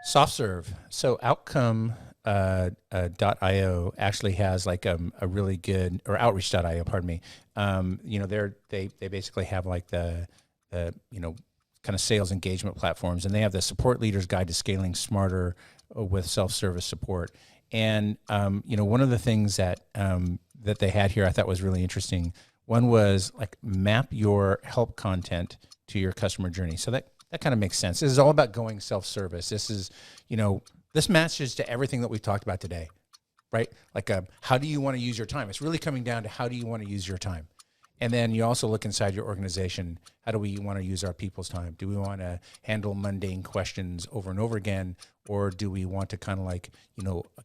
SoftServe. So Outcome.io actually has like a really good, or Outreach.io, pardon me. They basically have like the kind of sales engagement platforms, and they have the Support Leader's Guide to Scaling Smarter with Self-Service Support. And one of the things that they had here I thought was really interesting. One was like map your help content to your customer journey. So that kind of makes sense. This is all about going self-service. This is, this matches to everything that we've talked about today, right? Like, how do you want to use your time? It's really coming down to how do you want to use your time? And then you also look inside your organization. How do we want to use our people's time? Do we want to handle mundane questions over and over again? Or do we want to kind of like,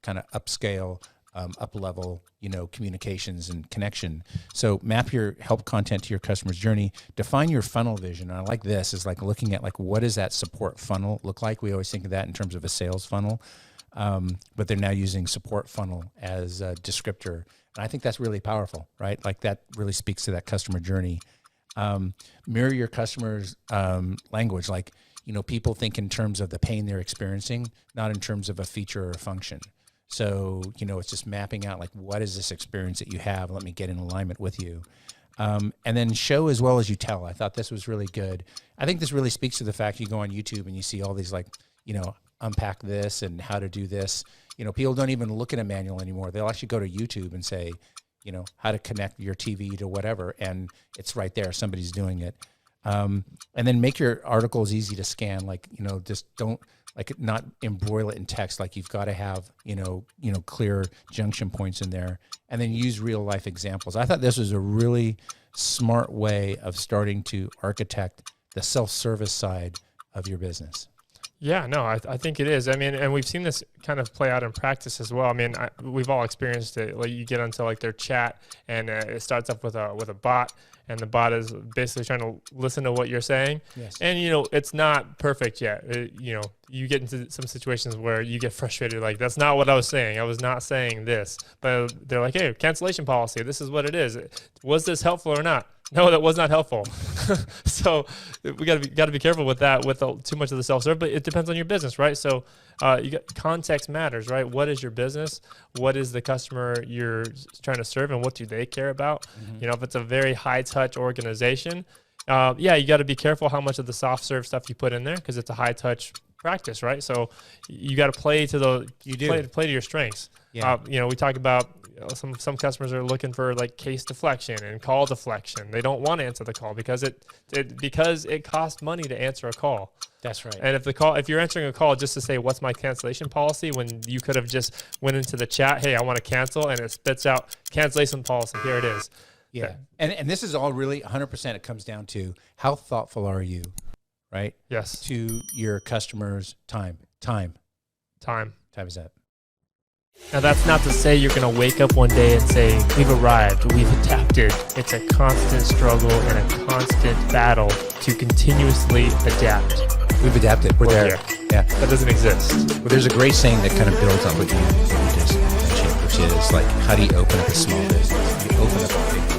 kind of upscale, up-level, communications and connection? So map your help content to your customer's journey. Define your funnel vision. And I like this, is like looking at like, what does that support funnel look like? We always think of that in terms of a sales funnel, but they're now using support funnel as a descriptor. And I think that's really powerful, right? Like that really speaks to that customer journey. Mirror your customer's language. Like, people think in terms of the pain they're experiencing, not in terms of a feature or a function. So, it's just mapping out like, what is this experience that you have? Let me get in alignment with you. And then show as well as you tell. I thought this was really good. I think this really speaks to the fact you go on YouTube and you see all these like, unpack this and how to do this. People don't even look at a manual anymore. They'll actually go to YouTube and say, how to connect your TV to whatever. And it's right there. Somebody's doing it. And then make your articles easy to scan. Like, just don't not embroil it in text. Like you've got to have, clear junction points in there, and then use real life examples. I thought this was a really smart way of starting to architect the self-service side of your business. Yeah, no, I think it is. I mean, and we've seen this kind of play out in practice as well. I mean, we've all experienced it. Like you get onto like their chat, and it starts up with a bot, and the bot is basically trying to listen to what you're saying. Yes. And it's not perfect yet. You get into some situations where you get frustrated. Like, that's not what I was saying. I was not saying this. But they're like, hey, cancellation policy. This is what it is. Was this helpful or not? No, that was not helpful. So we got to be careful with that, with too much of the self-serve. But it depends on your business, right? So context matters, right? What is your business? What is the customer you're trying to serve, and what do they care about? Mm-hmm. If it's a very high-touch organization, you got to be careful how much of the soft-serve stuff you put in there, because it's a high-touch practice, right? So you got to play to play to your strengths. Yeah. We talk about some customers are looking for like case deflection and call deflection. They don't want to answer the call because it costs money to answer a call. That's right. And if you're answering a call just to say, what's my cancellation policy, when you could have just went into the chat, hey, I want to cancel, and it spits out cancellation policy. Here it is. Yeah. And this is all really 100%. It comes down to how thoughtful are you, right? Yes. To your customers' time. Time is that. Now, that's not to say you're going to wake up one day and say, we've arrived, we've adapted. It's a constant struggle and a constant battle to continuously adapt. We've adapted. We're there. Yeah. That doesn't exist. Well, there's a great saying that kind of builds on what you just mentioned, which is like, how do you open up a small business? You open up a big business.